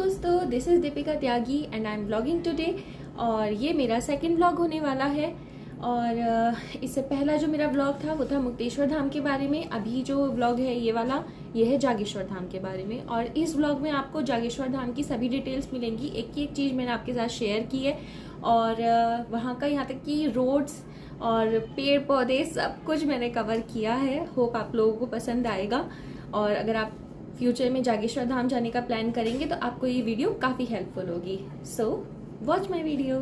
दोस्तों, this is Deepika Tyagi and I am blogging today. और ये मेरा सेकंड ब्लॉग होने वाला है। और इससे पहला जो मेरा ब्लॉग था वो था मुक्तेश्वर धाम के बारे में। अभी जो ब्लॉग है ये वाला, ये है जागेश्वर धाम के बारे में। और इस ब्लॉग में आपको जागेश्वर धाम की सभी डिटेल्स मिलेंगी। एक चीज़ मैंने आपके साथ शेयर की है और वहाँ का यहाँ तक कि रोड्स और पेड़ पौधे सब कुछ मैंने कवर किया है। होप आप लोगों को पसंद आएगा। और अगर आप फ्यूचर में जागेश्वर धाम जाने का प्लान करेंगे तो आपको ये वीडियो काफ़ी हेल्पफुल होगी। So watch my video.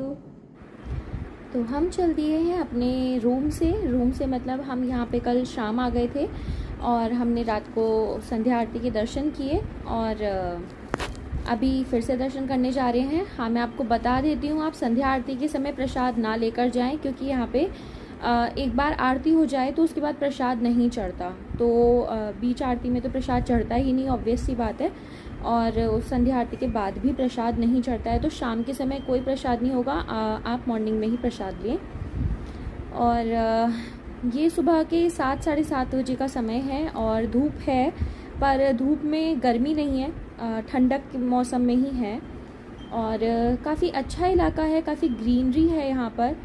तो हम चल दिए हैं अपने रूम से मतलब हम यहाँ पे कल शाम आ गए थे और हमने रात को संध्या आरती के दर्शन किए और अभी फिर से दर्शन करने जा रहे हैं। हाँ, मैं आपको बता देती हूँ, आप संध्या आरती के समय प्रसाद ना लेकर जाएं, क्योंकि यहाँ पे एक बार आरती हो जाए तो उसके बाद प्रसाद नहीं चढ़ता। तो बीच आरती में तो प्रसाद चढ़ता ही नहीं, ऑब्वियस सी बात है। और उस संध्या आरती के बाद भी प्रसाद नहीं चढ़ता है। तो शाम के समय कोई प्रसाद नहीं होगा, आप मॉर्निंग में ही प्रसाद लें। और ये सुबह के 7 साढ़े 7 बजे का समय है और धूप है, पर धूप में गर्मी नहीं है, ठंडक के मौसम में ही है। और काफ़ी अच्छा इलाका है, काफ़ी ग्रीनरी है यहाँ पर।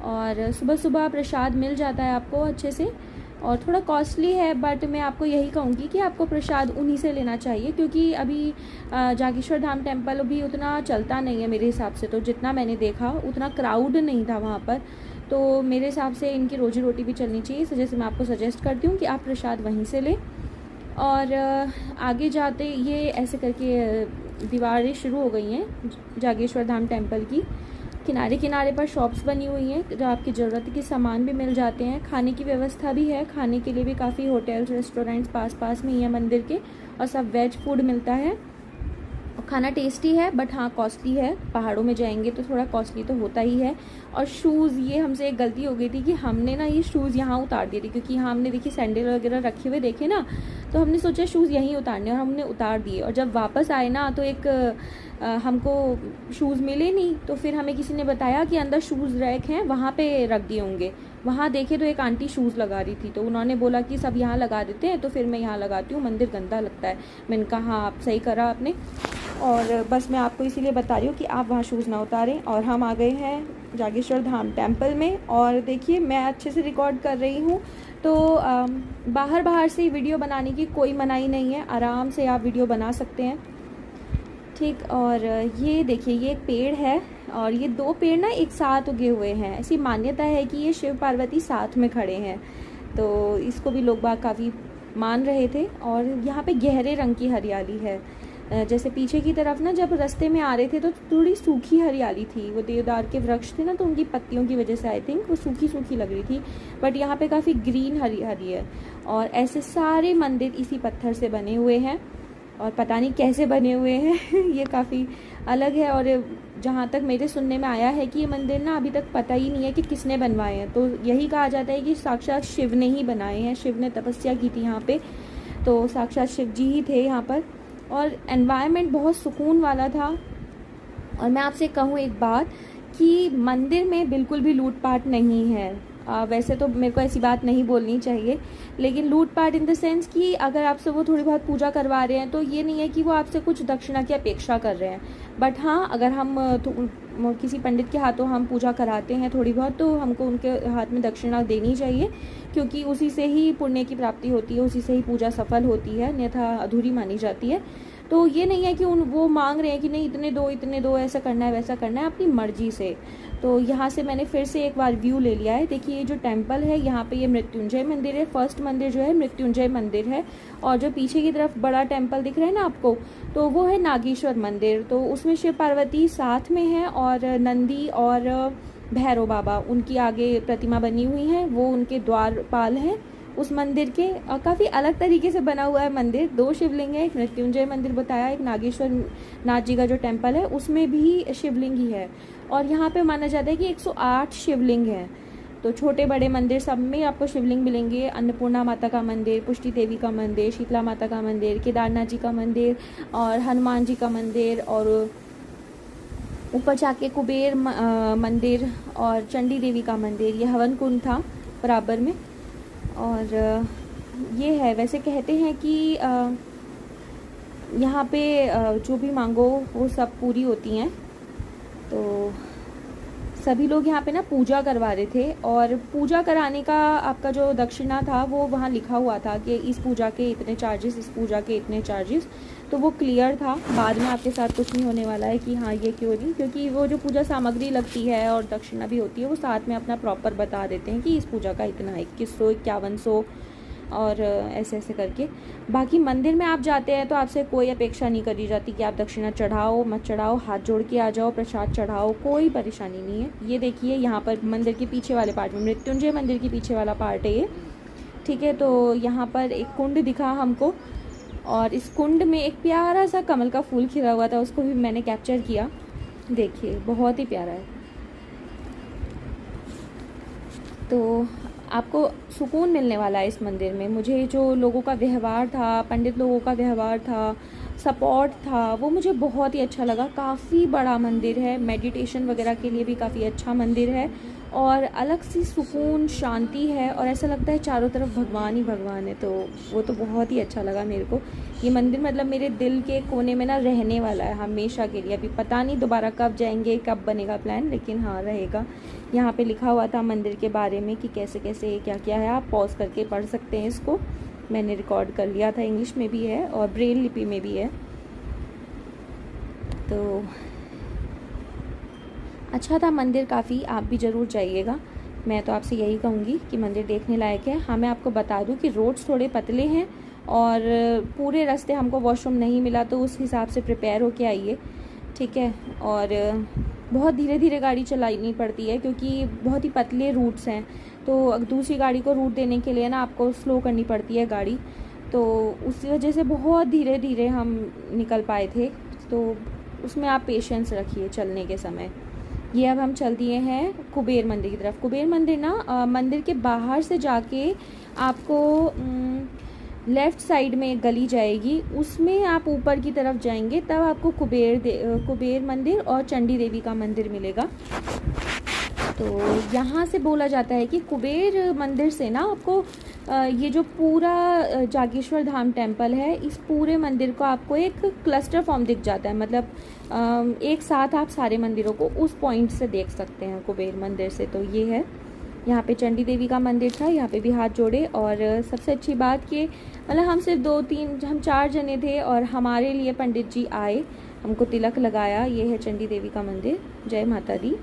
और सुबह सुबह प्रसाद मिल जाता है आपको अच्छे से। और थोड़ा कॉस्टली है, बट मैं आपको यही कहूँगी कि आपको प्रसाद उन्हीं से लेना चाहिए, क्योंकि अभी जागेश्वर धाम टेम्पल भी उतना चलता नहीं है मेरे हिसाब से। तो जितना मैंने देखा उतना क्राउड नहीं था वहाँ पर। तो मेरे हिसाब से इनकी रोजी रोटी भी चलनी चाहिए, तो जैसे मैं आपको सजेस्ट करती हूँ कि आप प्रसाद वहीं से लें। और आगे जाते ये ऐसे करके दीवारें शुरू हो गई हैं जागेश्वर धाम टेम्पल की। किनारे किनारे पर शॉप्स बनी हुई हैं, जो आपकी ज़रूरत के सामान भी मिल जाते हैं। खाने की व्यवस्था भी है, खाने के लिए भी काफ़ी होटल्स रेस्टोरेंट्स पास में ही है मंदिर के, और सब वेज फूड मिलता है। खाना टेस्टी है, बट हाँ कॉस्टली है। पहाड़ों में जाएंगे तो थोड़ा कॉस्टली तो होता ही है। और शूज़, ये हमसे एक गलती हो गई थी कि हमने ना ये शूज़ यहाँ उतार दिए थे, क्योंकि यहाँ हमने देखी सैंडल वगैरह रखे हुए देखे ना, तो हमने सोचा शूज़ यहीं उतारने, और हमने उतार दिए। और जब वापस आए ना तो एक हमको शूज़ मिले नहीं। तो फिर हमें किसी ने बताया कि अंदर शूज़ रैक हैं, वहाँ पे रख दिए होंगे। वहाँ देखे तो एक आंटी शूज़ लगा रही थी, तो उन्होंने बोला कि सब यहाँ लगा देते हैं, तो फिर मैं यहाँ लगाती हूँ, मंदिर गंदा लगता है। मैंने कहा हाँ, आप सही करा आपने। और बस मैं आपको इसीलिए बता रही हूँ कि आप वहाँ शूज़ ना उतारें। और हम आ गए हैं जागेश्वर धाम टेम्पल में। और देखिए, मैं अच्छे से रिकॉर्ड कर रही हूँ, तो बाहर से वीडियो बनाने की कोई मनाही नहीं है, आराम से आप वीडियो बना सकते हैं, ठीक। और ये देखिए, ये एक पेड़ है और ये 2 पेड़ ना एक साथ उगे हुए हैं। ऐसी मान्यता है कि ये शिव पार्वती साथ में खड़े हैं, तो इसको भी लोग बाग काफ़ी मान रहे थे। और यहाँ पे गहरे रंग की हरियाली है। जैसे पीछे की तरफ ना जब रास्ते में आ रहे थे तो थोड़ी सूखी हरियाली थी, वो देवदार के वृक्ष थे ना, तो उनकी पत्तियों की वजह से आई थिंक वो सूखी लग रही थी। बट यहाँ पे काफ़ी ग्रीन हरी है। और ऐसे सारे मंदिर इसी पत्थर से बने हुए हैं, और पता नहीं कैसे बने हुए हैं ये काफ़ी अलग है। और जहाँ तक मेरे सुनने में आया है कि ये मंदिर ना अभी तक पता ही नहीं है कि किसने बनवाए हैं। तो यही कहा जाता है कि साक्षात शिव ने ही बनाए हैं, शिव ने तपस्या की थी यहाँ पे, तो साक्षात शिव जी ही थे यहाँ पर। और एनवायरनमेंट बहुत सुकून वाला था। और मैं आपसे कहूँ एक बात, कि मंदिर में बिल्कुल भी लूटपाट नहीं है। वैसे तो मेरे को ऐसी बात नहीं बोलनी चाहिए, लेकिन लूटपाट इन द सेंस कि अगर आपसे वो थोड़ी बहुत पूजा करवा रहे हैं तो ये नहीं है कि वो आपसे कुछ दक्षिणा की अपेक्षा कर रहे हैं। बट हाँ, अगर हम किसी पंडित के हाथों हम पूजा कराते हैं थोड़ी बहुत, तो हमको उनके हाथ में दक्षिणा देनी चाहिए, क्योंकि उसी से ही पुण्य की प्राप्ति होती है, उसी से ही पूजा सफल होती है, अन्यथा अधूरी मानी जाती है। तो ये नहीं है कि वो मांग रहे हैं कि नहीं इतने दो, ऐसा करना है वैसा करना है, अपनी मर्जी से। तो यहाँ से मैंने फिर से एक बार व्यू ले लिया है। देखिए, ये जो टेम्पल है यहाँ पे ये मृत्युंजय मंदिर है। फर्स्ट मंदिर जो है मृत्युंजय मंदिर है। और जो पीछे की तरफ बड़ा टेम्पल दिख रहा है ना आपको, तो वो है नागेश्वर मंदिर। तो उसमें शिव पार्वती साथ में है, और नंदी और भैरव बाबा उनकी आगे प्रतिमा बनी हुई है, वो उनके द्वारपाल हैं उस मंदिर के। काफ़ी अलग तरीके से बना हुआ है मंदिर। 2 शिवलिंग है, एक मृत्युंजय मंदिर बताया, एक नागेश्वर नाथ जी का जो टेम्पल है उसमें भी शिवलिंग ही है। और यहाँ पे माना जाता है कि 108 शिवलिंग हैं। तो छोटे बड़े मंदिर सब में आपको शिवलिंग मिलेंगे। अन्नपूर्णा माता का मंदिर, पुष्टि देवी का मंदिर, शीतला माता का मंदिर, केदारनाथ जी का मंदिर, और हनुमान जी का मंदिर, और ऊपर जाके कुबेर मंदिर और चंडी देवी का मंदिर। ये हवन कुंड था बराबर में। और ये है, वैसे कहते हैं कि यहाँ पे जो भी मांगो वो सब पूरी होती हैं। तो सभी लोग यहाँ पे ना पूजा करवा रहे थे, और पूजा कराने का आपका जो दक्षिणा था वो वहाँ लिखा हुआ था कि इस पूजा के इतने चार्जेस, इस पूजा के इतने चार्जेस। तो वो क्लियर था। बाद में आपके साथ कुछ नहीं होने वाला है कि हाँ ये क्यों नहीं, क्योंकि वो जो पूजा सामग्री लगती है और दक्षिणा भी होती है वो साथ में अपना प्रॉपर बता देते हैं कि इस पूजा का इतना है, 2100, 5100 और ऐसे ऐसे करके। बाकी मंदिर में आप जाते हैं तो आपसे कोई अपेक्षा नहीं करी जाती कि आप दक्षिणा चढ़ाओ मत चढ़ाओ, हाथ जोड़ के आ जाओ, प्रसाद चढ़ाओ, कोई परेशानी नहीं है। ये देखिए यहाँ पर मंदिर के पीछे वाले पार्ट में, मृत्युंजय मंदिर के पीछे वाला पार्ट है ये, ठीक है। तो यहाँ पर एक कुंड दिखा हमको, और इस कुंड में एक प्यारा सा कमल का फूल खिला हुआ था, उसको भी मैंने कैप्चर किया। देखिए बहुत ही प्यारा है। तो आपको सुकून मिलने वाला है इस मंदिर में। मुझे जो लोगों का व्यवहार था, पंडित लोगों का व्यवहार था, सपोर्ट था, वो मुझे बहुत ही अच्छा लगा। काफ़ी बड़ा मंदिर है, मेडिटेशन वगैरह के लिए भी काफ़ी अच्छा मंदिर है, और अलग सी सुकून शांति है, और ऐसा लगता है चारों तरफ भगवान ही भगवान है। तो वो तो बहुत ही अच्छा लगा मेरे को। ये मंदिर मतलब मेरे दिल के कोने में ना रहने वाला है हमेशा के लिए। अभी पता नहीं दोबारा कब जाएंगे, कब बनेगा प्लान, लेकिन हाँ रहेगा। यहाँ पे लिखा हुआ था मंदिर के बारे में कि कैसे कैसे क्या क्या है, आप पॉज करके पढ़ सकते हैं इसको। मैंने रिकॉर्ड कर लिया था, इंग्लिश में भी है और ब्रेल लिपि में भी है। तो अच्छा था मंदिर काफ़ी, आप भी ज़रूर जाइएगा। मैं तो आपसे यही कहूँगी कि मंदिर देखने लायक है। हाँ मैं आपको बता दूँ कि रोड्स थोड़े पतले हैं, और पूरे रास्ते हमको वॉशरूम नहीं मिला, तो उस हिसाब से प्रिपेयर होके आइए, ठीक है। और बहुत धीरे धीरे गाड़ी चलानी पड़ती है क्योंकि बहुत ही पतले रूट्स हैं, तो दूसरी गाड़ी को रूट देने के लिए ना आपको स्लो करनी पड़ती है गाड़ी। तो उसी वजह से बहुत धीरे धीरे हम निकल पाए थे, तो उसमें आप पेशेंस रखिए चलने के समय। ये अब हम चल दिए हैं कुबेर मंदिर की तरफ। कुबेर मंदिर ना मंदिर के बाहर से जाके आपको लेफ़्ट साइड में एक गली जाएगी, उसमें आप ऊपर की तरफ जाएंगे तब आपको कुबेर मंदिर और चंडी देवी का मंदिर मिलेगा। तो यहाँ से बोला जाता है कि कुबेर मंदिर से ना आपको ये जो पूरा जागेश्वर धाम टेम्पल है, इस पूरे मंदिर को आपको एक क्लस्टर फॉर्म दिख जाता है। मतलब एक साथ आप सारे मंदिरों को उस पॉइंट से देख सकते हैं कुबेर मंदिर से। तो ये है, यहाँ पे चंडी देवी का मंदिर था, यहाँ पे भी हाथ जोड़े। और सबसे अच्छी बात कि मतलब हम सिर्फ 2-3 हम 4 जने थे, और हमारे लिए पंडित जी आए, हमको तिलक लगाया। ये है चंडी देवी का मंदिर, जय माता दी।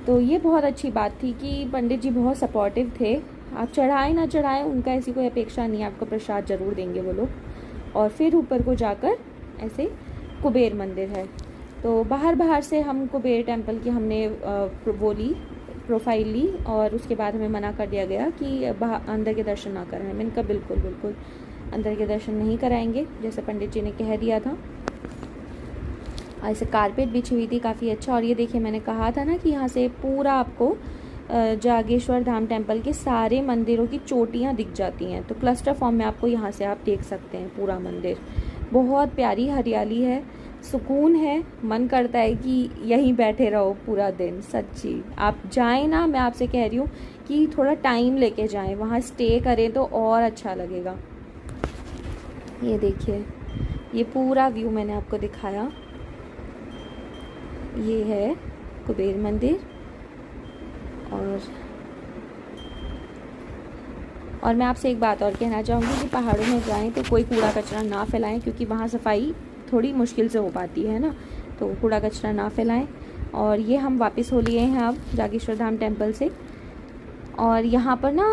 तो ये बहुत अच्छी बात थी कि पंडित जी बहुत सपोर्टिव थे। आप चढ़ाएं ना चढ़ाएं, उनका ऐसी कोई अपेक्षा नहीं है, आपको प्रसाद ज़रूर देंगे वो लोग। और फिर ऊपर को जाकर ऐसे कुबेर मंदिर है। तो बाहर से हम कुबेर टेम्पल की हमने वो ली, प्रोफाइल ली, और उसके बाद हमें मना कर दिया गया कि अंदर के दर्शन ना कराएं। मैंने कहा बिल्कुल अंदर के दर्शन नहीं कराएंगे, जैसे पंडित जी ने कह दिया था। ऐसे कारपेट बिछी हुई थी काफ़ी अच्छा। और ये देखिए मैंने कहा था ना कि यहाँ से पूरा आपको जागेश्वर धाम टेम्पल के सारे मंदिरों की चोटियाँ दिख जाती हैं। तो क्लस्टर फॉर्म में आपको यहाँ से आप देख सकते हैं पूरा मंदिर। बहुत प्यारी हरियाली है, सुकून है, मन करता है कि यहीं बैठे रहो पूरा दिन। सच्ची आप जाएं ना, मैं आपसे कह रही हूँ कि थोड़ा टाइम लेके जाएं, वहाँ स्टे करें तो और अच्छा लगेगा। ये देखिए, ये पूरा व्यू मैंने आपको दिखाया। ये है कुबेर मंदिर। और मैं आपसे एक बात और कहना चाहूँगी कि पहाड़ों में जाएं तो कोई कूड़ा कचरा ना फैलाएं, क्योंकि वहाँ सफाई थोड़ी मुश्किल से हो पाती है ना, तो कूड़ा कचरा ना फैलाएं। और ये हम वापस हो लिए हैं अब जागेश्वर धाम टेम्पल से। और यहाँ पर ना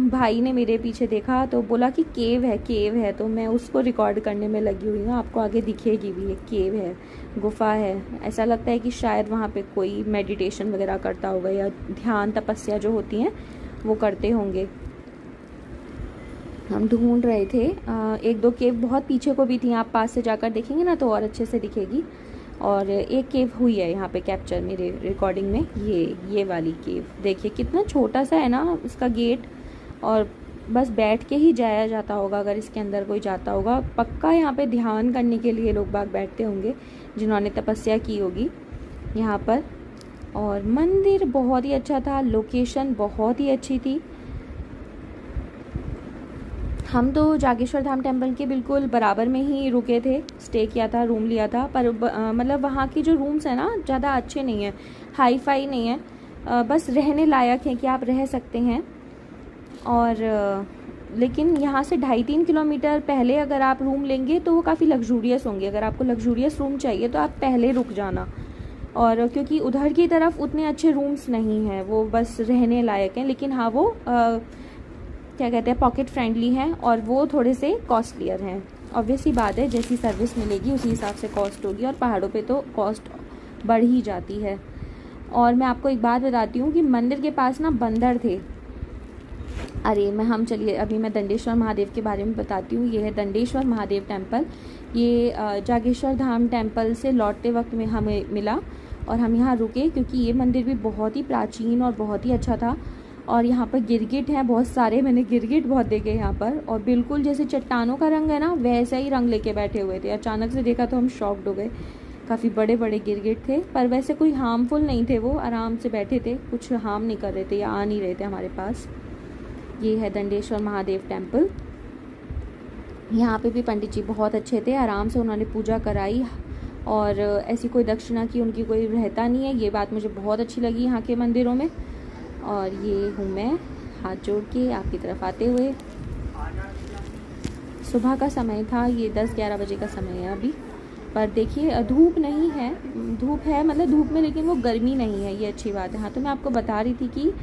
भाई ने मेरे पीछे देखा तो बोला कि केव है, तो मैं उसको रिकॉर्ड करने में लगी हुई हूँ। आपको आगे दिखेगी भी, एक केव है, गुफा है। ऐसा लगता है कि शायद वहाँ पे कोई मेडिटेशन वगैरह करता होगा, या ध्यान तपस्या जो होती हैं वो करते होंगे। हम ढूंढ रहे थे, 1-2 केव बहुत पीछे को भी थी, आप पास से जाकर देखेंगे ना तो और अच्छे से दिखेगी। और एक केव हुई है यहाँ पे कैप्चर मेरे रिकॉर्डिंग में, ये वाली केव देखिए कितना छोटा सा है ना इसका गेट, और बस बैठ के ही जाया जाता होगा अगर इसके अंदर कोई जाता होगा। पक्का यहाँ पे ध्यान करने के लिए लोग बाग बैठते होंगे जिन्होंने तपस्या की होगी यहाँ पर। और मंदिर बहुत ही अच्छा था, लोकेशन बहुत ही अच्छी थी। हम तो जागेश्वर धाम टेम्पल के बिल्कुल बराबर में ही रुके थे, स्टे किया था, रूम लिया था। पर मतलब वहाँ के जो रूम्स हैं ना ज़्यादा अच्छे नहीं हैं, हाई फाई नहीं है, बस रहने लायक हैं कि आप रह सकते हैं। और लेकिन यहाँ से 2.5-3 किलोमीटर पहले अगर आप रूम लेंगे तो वो काफ़ी लग्जूरियस होंगे। अगर आपको लग्जूरियस रूम चाहिए तो आप पहले रुक जाना। और क्योंकि उधर की तरफ उतने अच्छे रूम्स नहीं हैं, वो बस रहने लायक हैं। लेकिन हाँ, वो क्या कहते हैं, पॉकेट फ्रेंडली हैं और वो थोड़े से कॉस्टलियर हैं। ऑब्वियसली बात है, जैसी सर्विस मिलेगी उसी हिसाब से कॉस्ट होगी, और पहाड़ों पे तो कॉस्ट बढ़ ही जाती है। और मैं आपको एक बात बताती हूँ कि मंदिर के पास ना बंदर थे। चलिए अभी मैं दंडेश्वर महादेव के बारे में बताती हूँ। ये है दंडेश्वर महादेव टेम्पल। ये जागेश्वर धाम टेम्पल से लौटते वक्त में हमें मिला और हम यहाँ रुके, क्योंकि ये मंदिर भी बहुत ही प्राचीन और बहुत ही अच्छा था। और यहाँ पर गिरगिट हैं बहुत सारे, मैंने गिरगिट बहुत देखे यहाँ पर, और बिल्कुल जैसे चट्टानों का रंग है ना वैसा ही रंग लेके बैठे हुए थे। अचानक से देखा तो हम शॉक्ड हो गए, काफ़ी बड़े बड़े गिरगिट थे। पर वैसे कोई हार्मफुल नहीं थे, वो आराम से बैठे थे, कुछ हार्म नहीं कर रहे थे या आ नहीं रहे थे हमारे पास। ये है दंडेश्वर महादेव टेम्पल। यहाँ पे भी पंडित जी बहुत अच्छे थे, आराम से उन्होंने पूजा कराई और ऐसी कोई दक्षिणा की उनकी कोई रहता नहीं है। ये बात मुझे बहुत अच्छी लगी यहाँ के मंदिरों में। और ये हूँ मैं हाथ जोड़ के आपकी तरफ आते हुए। सुबह का समय था, ये 10-11 बजे का समय है अभी। पर देखिए धूप नहीं है, धूप है मतलब धूप में, लेकिन वो गर्मी नहीं है, ये अच्छी बात है। हाँ, तो मैं आपको बता रही थी कि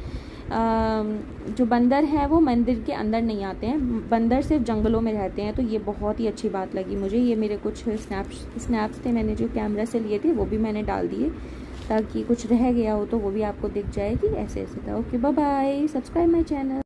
जो बंदर हैं वो मंदिर के अंदर नहीं आते हैं, बंदर सिर्फ जंगलों में रहते हैं। तो ये बहुत ही अच्छी बात लगी मुझे। ये मेरे कुछ स्नैप्स थे मैंने जो कैमरा से लिए थे, वो भी मैंने डाल दिए ताकि कुछ रह गया हो तो वो भी आपको दिख जाए कि ऐसे ऐसे था। Okay, bye bye, subscribe my channel.